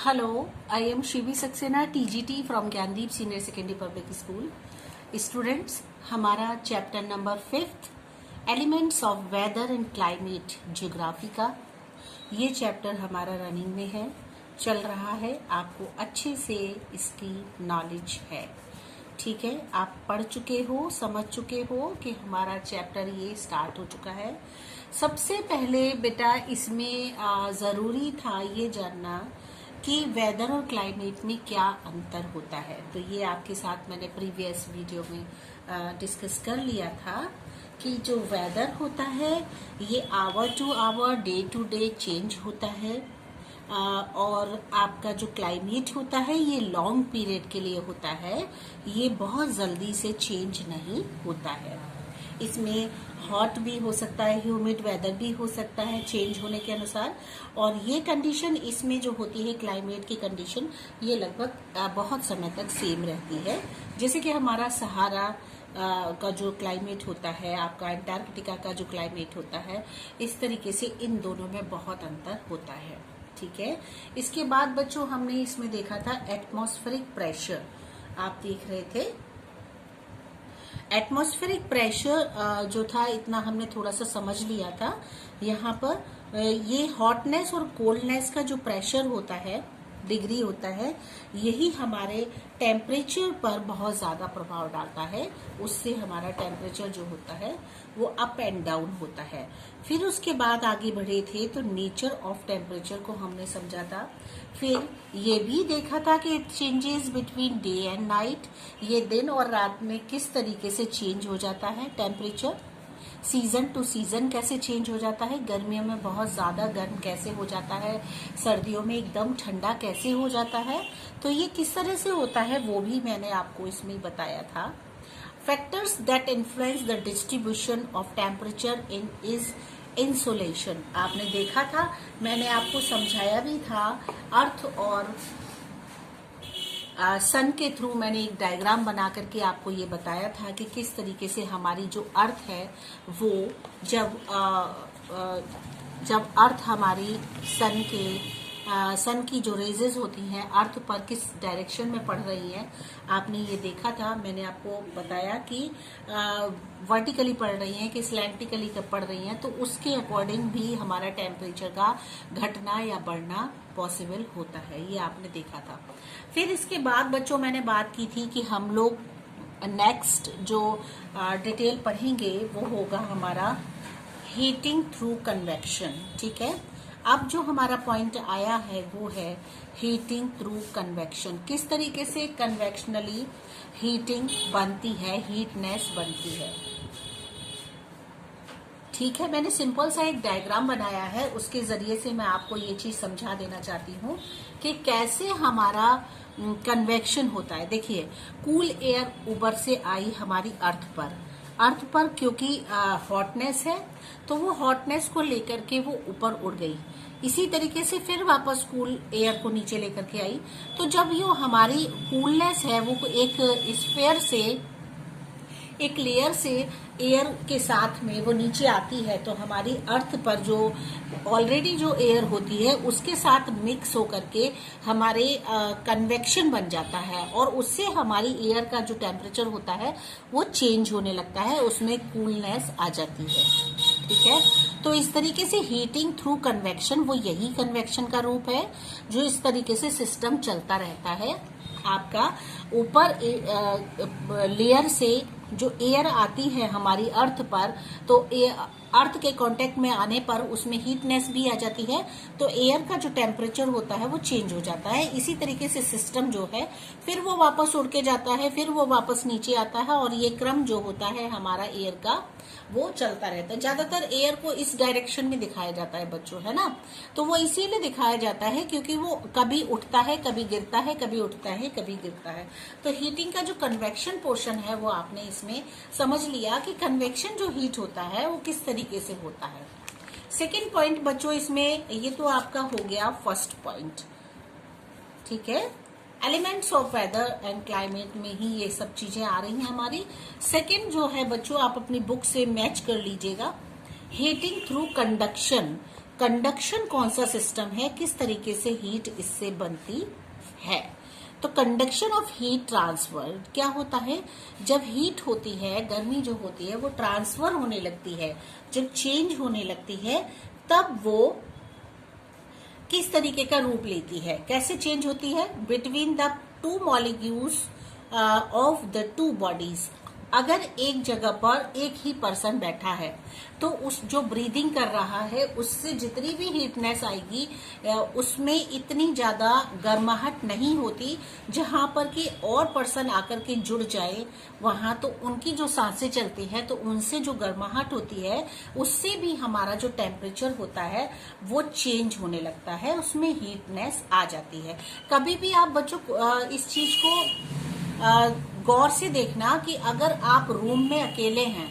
Hello, I am Shivi Saxena, TGT from Gyandeep Senior Secondary Public School. Students, हमारा chapter number 5 elements of weather and climate geography का ये chapter हमारा running में है, चल रहा है। आपको अच्छे से इसकी नॉलेज है, ठीक है। आप पढ़ चुके हो, समझ चुके हो कि हमारा चैप्टर ये स्टार्ट हो चुका है। सबसे पहले बेटा इसमें ज़रूरी था ये जानना कि वेदर और क्लाइमेट में क्या अंतर होता है। तो ये आपके साथ मैंने प्रीवियस वीडियो में डिस्कस कर लिया था कि जो वेदर होता है ये hour to hour, day to day change होता है, और आपका जो क्लाइमेट होता है ये लॉन्ग पीरियड के लिए होता है, ये बहुत जल्दी से चेंज नहीं होता है। इसमें हॉट भी हो सकता है, ह्यूमिड वेदर भी हो सकता है चेंज होने के अनुसार। और ये कंडीशन इसमें जो होती है क्लाइमेट की कंडीशन, ये लगभग बहुत समय तक सेम रहती है। जैसे कि हमारा सहारा का जो क्लाइमेट होता है, आपका अंटार्कटिका का जो क्लाइमेट होता है, इस तरीके से इन दोनों में बहुत अंतर होता है, ठीक है। इसके बाद बच्चों हमने इसमें देखा था एटमॉस्फेरिक प्रेशर, आप देख रहे थे। एटमॉस्फेरिक प्रेशर जो था इतना हमने थोड़ा सा समझ लिया था। यहाँ पर ये हॉटनेस और कोल्डनेस का जो प्रेशर होता है, डिग्री होता है, यही हमारे टेम्परेचर पर बहुत ज़्यादा प्रभाव डालता है। उससे हमारा टेम्परेचर जो होता है वो अप एंड डाउन होता है। फिर उसके बाद आगे बढ़े थे तो नेचर ऑफ टेम्परेचर को हमने समझा था। फिर ये भी देखा था कि it changes between day and night, ये दिन और रात में किस तरीके से चेंज हो जाता है टेम्परेचर। सीजन टू सीजन कैसे चेंज हो जाता है, गर्मियों में बहुत ज्यादा गर्म कैसे हो जाता है, सर्दियों में एकदम ठंडा कैसे हो जाता है। तो ये किस तरह से होता है वो भी मैंने आपको इसमें बताया था। Factors that influence the distribution of temperature in is insolation, आपने देखा था, मैंने आपको समझाया भी था। अर्थ और सन के थ्रू मैंने एक डायग्राम बना करके आपको ये बताया था कि किस तरीके से हमारी जो अर्थ है वो जब अर्थ हमारी सन की जो रेजेस होती हैं अर्थ पर किस डायरेक्शन में पड़ रही हैं, आपने ये देखा था। मैंने आपको बताया कि वर्टिकली पड़ रही हैं कि स्लैंटिकली पड़ रही हैं, तो उसके अकॉर्डिंग भी हमारा टेम्परेचर का घटना या बढ़ना पॉसिबल होता है, ये आपने देखा था। फिर इसके बाद बच्चों मैंने बात की थी कि हम लोग नेक्स्ट जो डिटेल पढ़ेंगे वो होगा हमारा हीटिंग थ्रू कन्वेक्शन, ठीक है। अब जो हमारा पॉइंट आया है वो है हीटिंग थ्रू कन्वेक्शन, किस तरीके से कन्वेक्शनली हीटिंग बनती है, हीटनेस बनती है, ठीक है। मैंने सिंपल सा एक डायग्राम बनाया है, उसके जरिए से मैं आपको ये चीज समझा देना चाहती हूँ कि कैसे हमारा कन्वेक्शन होता है। देखिए, कूल एयर ऊपर से आई हमारी अर्थ पर क्योंकि हॉटनेस है तो वो हॉटनेस को लेकर के वो ऊपर उड़ गई। इसी तरीके से फिर वापस कूल एयर को नीचे लेकर के आई। तो जब ये हमारी कूलनेस है वो एक स्फीयर से, एक लेयर से एयर के साथ में वो नीचे आती है, तो हमारी अर्थ पर जो ऑलरेडी जो एयर होती है उसके साथ मिक्स होकर के हमारे कन्वेक्शन बन जाता है, और उससे हमारी एयर का जो टेम्परेचर होता है वो चेंज होने लगता है, उसमें कूलनेस आ जाती है, ठीक है। तो इस तरीके से हीटिंग थ्रू कन्वेक्शन, वो यही कन्वेक्शन का रूप है जो इस तरीके से सिस्टम चलता रहता है। आपका ऊपर लेयर से जो एयर आती है हमारी अर्थ पर, तो अर्थ के कांटेक्ट में आने पर उसमें हीटनेस भी आ जाती है, तो एयर का जो टेम्परेचर होता है वो चेंज हो जाता है। इसी तरीके से सिस्टम जो है फिर वो वापस उड़ के जाता है, फिर वो वापस नीचे आता है, और ये क्रम जो होता है हमारा एयर का वो चलता रहता है। ज्यादातर एयर को इस डायरेक्शन में दिखाया जाता है बच्चों, है ना। तो वो इसीलिए दिखाया जाता है क्योंकि वो कभी उठता है, कभी गिरता है, कभी उठता है, कभी गिरता है। तो हीटिंग का जो कन्वेक्शन पोर्शन है वो आपने इसमें समझ लिया कि कन्वेक्शन जो हीट होता है वो किस तरीके से होता है। सेकेंड पॉइंट बच्चों इसमें, ये तो आपका हो गया फर्स्ट पॉइंट, ठीक है। Elements of weather and climate में ही ये सब चीजें आ रही हैं हमारी। सेकेंड जो है बच्चों, आप अपनी बुक से मैच कर लीजिएगा, हीटिंग थ्रू कंडक्शन, कंडक्शन कौन सा सिस्टम है, किस तरीके से हीट इससे बनती है। तो कंडक्शन ऑफ हीट ट्रांसफर क्या होता है, जब हीट होती है, गर्मी जो होती है वो ट्रांसफर होने लगती है, जब चेंज होने लगती है तब वो किस तरीके का रूप लेती है, कैसे चेंज होती है, between the two molecules of the two bodies. अगर एक जगह पर एक ही पर्सन बैठा है तो उस जो ब्रीदिंग कर रहा है उससे जितनी भी हीटनेस आएगी उसमें इतनी ज्यादा गर्माहट नहीं होती, जहां पर कि और पर्सन आकर के जुड़ जाए वहां तो उनकी जो सांसें चलती है तो उनसे जो गर्माहट होती है उससे भी हमारा जो टेम्परेचर होता है वो चेंज होने लगता है, उसमें हीटनेस आ जाती है। कभी भी आप बच्चों इस चीज को गौर से देखना कि अगर आप रूम में अकेले हैं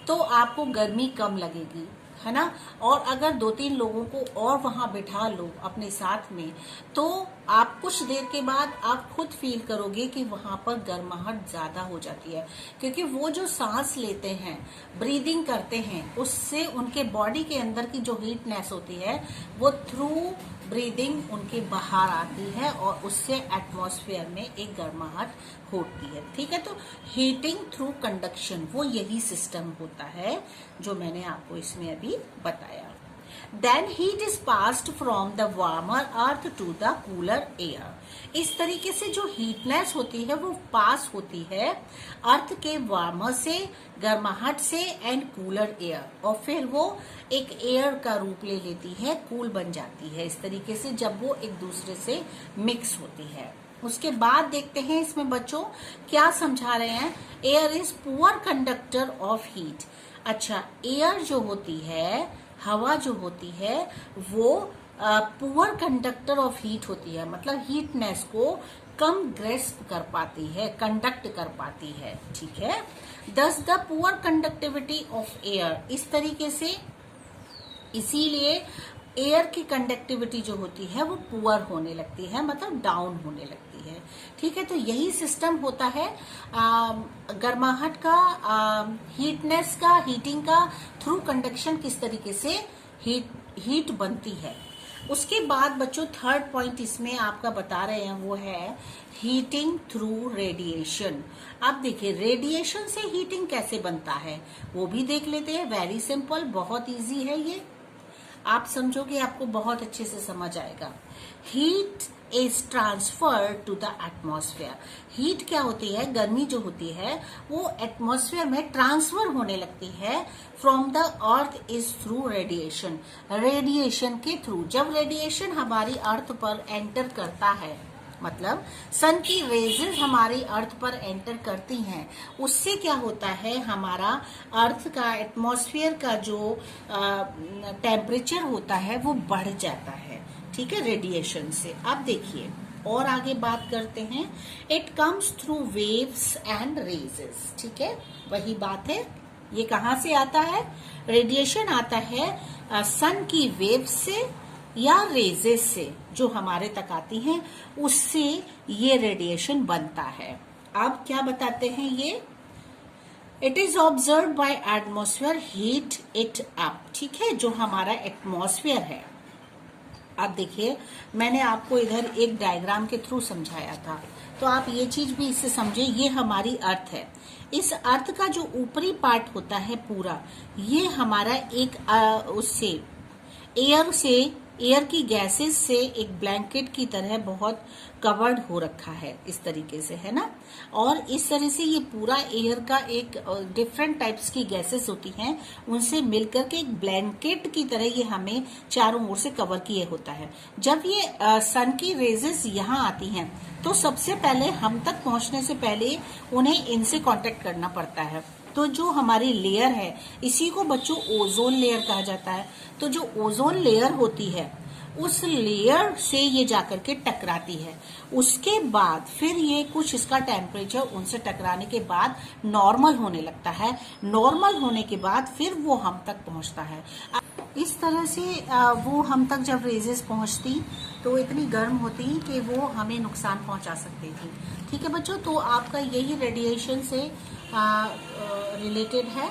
तो आपको गर्मी कम लगेगी, है ना, और अगर 2-3 लोगों को और वहां बिठा लो अपने साथ में तो आप कुछ देर के बाद आप खुद फील करोगे कि वहां पर गर्माहट ज्यादा हो जाती है, क्योंकि वो जो सांस लेते हैं, ब्रीदिंग करते हैं, उससे उनके बॉडी के अंदर की जो हीटनेस होती है वो थ्रू ब्रीदिंग उनके बाहर आती है और उससे एटमॉस्फेयर में एक गर्माहट होती है। ठीक है, तो हीटिंग थ्रू कंडक्शन वो यही सिस्टम होता है जो मैंने आपको इसमें अभी बताया। Then heat is passed from the warmer earth to the cooler air. इस तरीके से जो हीटनेस होती है वो पास होती है अर्थ के वार्मर से, गर्माहट से एंड कूलर एयर, और फिर वो एक एयर का रूप ले लेती है, कूल बन जाती है इस तरीके से जब वो एक दूसरे से मिक्स होती है। उसके बाद देखते हैं इसमें बच्चों क्या समझा रहे हैं, air is poor conductor of heat. अच्छा, एयर जो होती है, हवा जो होती है वो पुअर कंडक्टर ऑफ हीट होती है, मतलब हीटनेस को कम ग्रेस्प कर पाती है, कंडक्ट कर पाती है। ठीक है, दस the poor conductivity of air, इस तरीके से इसीलिए एयर की कंडक्टिविटी जो होती है वो पुअर होने लगती है, मतलब डाउन होने लगती है। ठीक है, तो यही सिस्टम होता है गर्माहट का, हीटनेस का, हीटिंग का, थ्रू कंडक्शन किस तरीके से हीट बनती है। उसके बाद बच्चों थर्ड पॉइंट इसमें आपका बता रहे हैं वो है हीटिंग थ्रू रेडिएशन। अब देखिए रेडिएशन से हीटिंग कैसे बनता है वो भी देख लेते हैं। वेरी सिंपल, बहुत इजी है ये, आप समझोगे आपको बहुत अच्छे से समझ आएगा। Heat is transfer to the atmosphere. Heat क्या होती है, गर्मी जो होती है वो एटमॉस्फेयर में ट्रांसफर होने लगती है from the earth is through radiation. Radiation के थ्रू, जब रेडिएशन हमारी अर्थ पर एंटर करता है, मतलब सन की रेजेस हमारी अर्थ पर एंटर करती हैं, उससे क्या होता है, हमारा अर्थ का, एटमॉस्फेयर का जो टेम्परेचर होता है वो बढ़ जाता है। ठीक है, रेडिएशन से। अब देखिए और आगे बात करते हैं, it comes through waves and raises. ठीक है, वही बात है, ये कहाँ से आता है, रेडिएशन आता है सन की वेव से या रेजेस से जो हमारे तक आती हैं, उससे ये रेडिएशन बनता है। अब क्या बताते हैं ये, it is observe by atmosphere heat it up. ठीक है, जो हमारा एटमॉस्फेयर है, अब देखिए मैंने आपको इधर एक डायग्राम के थ्रू समझाया था, तो आप ये चीज भी इससे समझे, ये हमारी अर्थ है, इस अर्थ का जो ऊपरी पार्ट होता है पूरा, ये हमारा एक उससे एयर की गैसेस से एक ब्लैंकेट की तरह बहुत कवर्ड हो रखा है इस तरीके से, है ना, और इस तरह से ये पूरा एयर का एक डिफरेंट टाइप्स की गैसेस होती हैं, उनसे मिलकर के एक ब्लैंकेट की तरह ये हमें चारों ओर से कवर किए होता है। जब ये सन की रेजेस यहाँ आती हैं तो सबसे पहले हम तक पहुंचने से पहले उन्हें इनसे कांटेक्ट करना पड़ता है। तो जो हमारी लेयर है, इसी को बच्चों ओजोन लेयर कहा जाता है। तो जो ओजोन लेयर होती है उस लेयर से ये जाकर के टकराती है, उसके बाद फिर ये कुछ इसका टेम्परेचर उनसे टकराने के बाद नॉर्मल होने लगता है, नॉर्मल होने के बाद फिर वो हम तक पहुंचता है। इस तरह से वो हम तक जब रेजेस पहुंचती तो इतनी गर्म होती कि वो हमें नुकसान पहुंचा सकती थी। ठीक है बच्चों, तो आपका यही रेडिएशन से रिलेटेड है।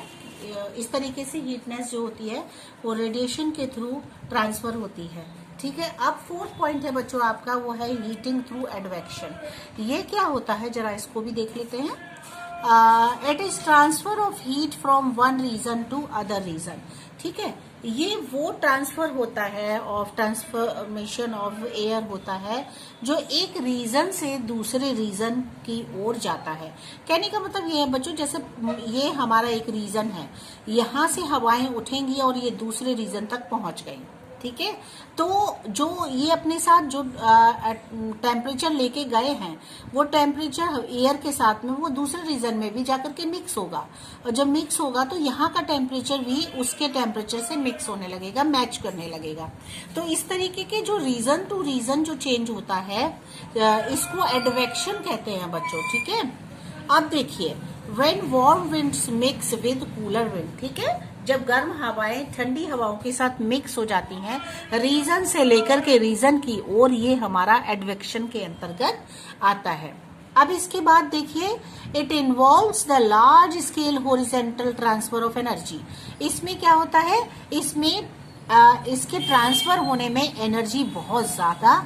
इस तरीके से हीटनेस जो होती है वो रेडिएशन के थ्रू ट्रांसफर होती है। ठीक है, अब फोर्थ पॉइंट है बच्चों आपका, वो है हीटिंग थ्रू एडवेक्शन। ये क्या होता है जरा इसको भी देख लेते हैं। It is transfer of heat from one region to other region. ठीक है, ये वो ट्रांसफर होता है ऑफ ट्रांसफॉर्मेशन ऑफ एयर होता है जो एक रीजन से दूसरे रीजन की ओर जाता है। कहने का मतलब ये है बच्चों, जैसे ये हमारा एक रीजन है, यहाँ से हवाएं उठेंगी और ये दूसरे रीजन तक पहुंच गई। ठीक है, तो जो ये अपने साथ जो टेम्परेचर लेके गए हैं वो टेम्परेचर एयर के साथ में वो दूसरे रीजन में भी जाकर के मिक्स होगा, और जब मिक्स होगा तो यहाँ का टेम्परेचर भी उसके टेम्परेचर से मिक्स होने लगेगा, मैच करने लगेगा। तो इस तरीके के जो रीजन टू रीजन जो चेंज होता है इसको एडवेक्शन कहते हैं बच्चों। ठीक है, अब देखिए, when warm winds mix with cooler wind. ठीक है, जब गर्म हवाएं ठंडी हवाओं के साथ मिक्स हो जाती हैं रीजन से लेकर के रीजन की ओर, ये हमारा एडवेक्शन के अंतर्गत आता है। अब इसके बाद देखिए, it involves the large scale horizontal transfer of energy. इसमें क्या होता है, इसमें इसके ट्रांसफर होने में एनर्जी बहुत ज्यादा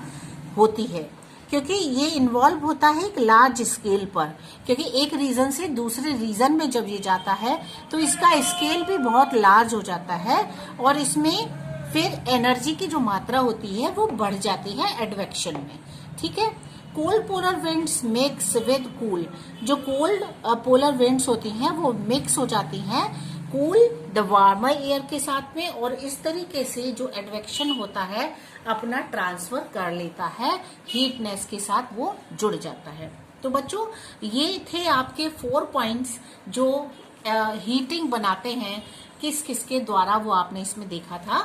होती है, क्योंकि ये इन्वॉल्व होता है एक लार्ज स्केल पर, क्योंकि एक रीजन से दूसरे रीजन में जब ये जाता है तो इसका स्केल भी बहुत लार्ज हो जाता है और इसमें फिर एनर्जी की जो मात्रा होती है वो बढ़ जाती है एडवेक्शन में। ठीक है, cold polar winds mix with cool. जो कोल्ड पोलर विंड्स होती हैं वो मिक्स हो जाती हैं कूल द वार्मर एयर के साथ में, और इस तरीके से जो एडवेक्शन होता है अपना ट्रांसफर कर लेता है, हीटनेस के साथ वो जुड़ जाता है। तो बच्चों ये थे आपके 4 पॉइंट्स जो हीटिंग बनाते हैं किस किस के द्वारा, वो आपने इसमें देखा था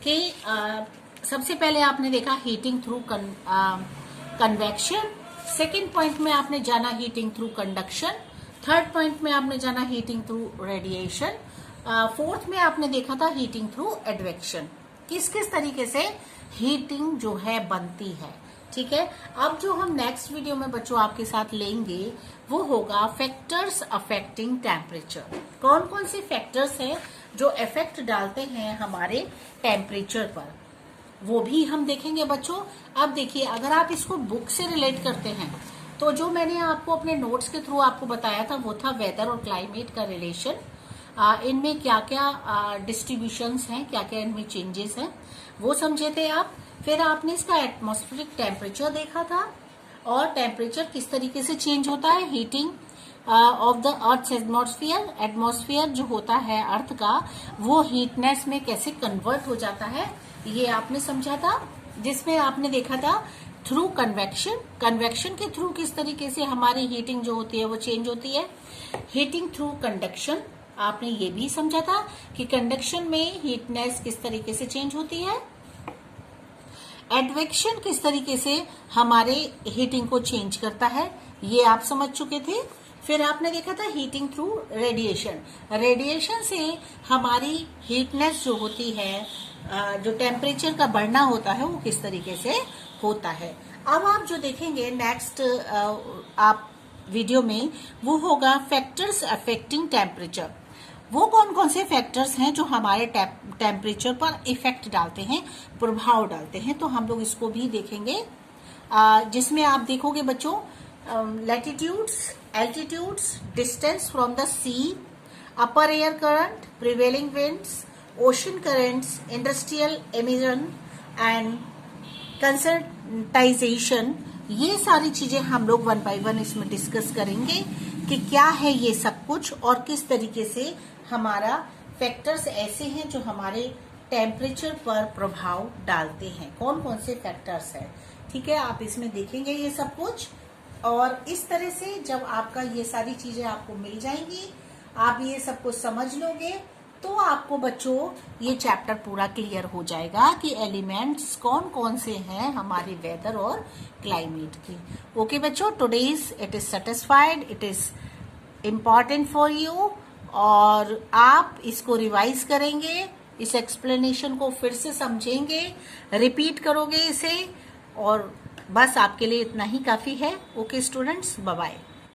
कि सबसे पहले आपने देखा heating through convection, second point में आपने जाना heating through conduction, third point में आपने जाना हीटिंग थ्रू रेडिएशन, फोर्थ में आपने देखा था हीटिंग थ्रू एडवेक्शन, किस किस तरीके से हीटिंग जो है बनती है। ठीक है, अब जो हम नेक्स्ट वीडियो में बच्चों आपके साथ लेंगे वो होगा फैक्टर्स अफेक्टिंग टेम्परेचर। कौन कौन से फैक्टर्स हैं जो इफेक्ट डालते हैं हमारे टेम्परेचर पर, वो भी हम देखेंगे बच्चों। अब देखिए, अगर आप इसको बुक से रिलेट करते हैं तो जो मैंने आपको अपने नोट्स के थ्रू आपको बताया था वो था वेदर और क्लाइमेट का रिलेशन, इनमें क्या क्या डिस्ट्रीब्यूशंस हैं, क्या क्या इनमें चेंजेस हैं वो समझे थे आप। फिर आपने इसका एटमॉस्फेरिक टेम्परेचर देखा था और टेम्परेचर किस तरीके से चेंज होता है, heating of the earth atmosphere. Atmosphere जो होता है अर्थ का वो हीटनेस में कैसे कन्वर्ट हो जाता है ये आपने समझा था, जिसमें आपने देखा था थ्रू कन्वेक्शन, कन्वेक्शन के थ्रू किस तरीके से हमारी हीटिंग जो होती है वो चेंज होती है। हीटिंग थ्रू कंडक्शन आपने ये भी समझा था कि कंडक्शन में हीटनेस किस तरीके से चेंज होती है। एडवेक्शन किस तरीके से हमारे हीटिंग को चेंज करता है ये आप समझ चुके थे। फिर आपने देखा था हीटिंग थ्रू रेडिएशन, रेडिएशन से हमारी हीटनेस जो होती है, जो टेम्परेचर का बढ़ना होता है वो किस तरीके से होता है। अब आप जो देखेंगे नेक्स्ट आप वीडियो में वो होगा फैक्टर्स अफेक्टिंग टेम्परेचर। वो कौन कौन से फैक्टर्स हैं जो हमारे टेम्परेचर पर इफेक्ट डालते हैं, प्रभाव डालते हैं, तो हम लोग इसको भी देखेंगे, जिसमें आप देखोगे बच्चों latitudes, altitudes, distance from the sea, upper air current, prevailing winds, ocean currents, industrial emission and concretisation. ये सारी चीजें हम लोग 1 बाय 1 इसमें डिस्कस करेंगे कि क्या है ये सब कुछ और किस तरीके से हमारा फैक्टर्स ऐसे हैं जो हमारे टेम्परेचर पर प्रभाव डालते हैं, कौन कौन से फैक्टर्स हैं। ठीक है, आप इसमें देखेंगे ये सब कुछ, और इस तरह से जब आपका ये सारी चीजें आपको मिल जाएंगी, आप ये सब कुछ समझ लोगे, तो आपको बच्चों ये चैप्टर पूरा क्लियर हो जाएगा कि एलिमेंट्स कौन कौन से हैं हमारे वेदर और क्लाइमेट के। ओके बच्चों, today's it is satisfied, it is important for you, और आप इसको रिवाइज करेंगे, इस एक्सप्लेनेशन को फिर से समझेंगे, रिपीट करोगे इसे, और बस आपके लिए इतना ही काफी है। Okay students, bye bye.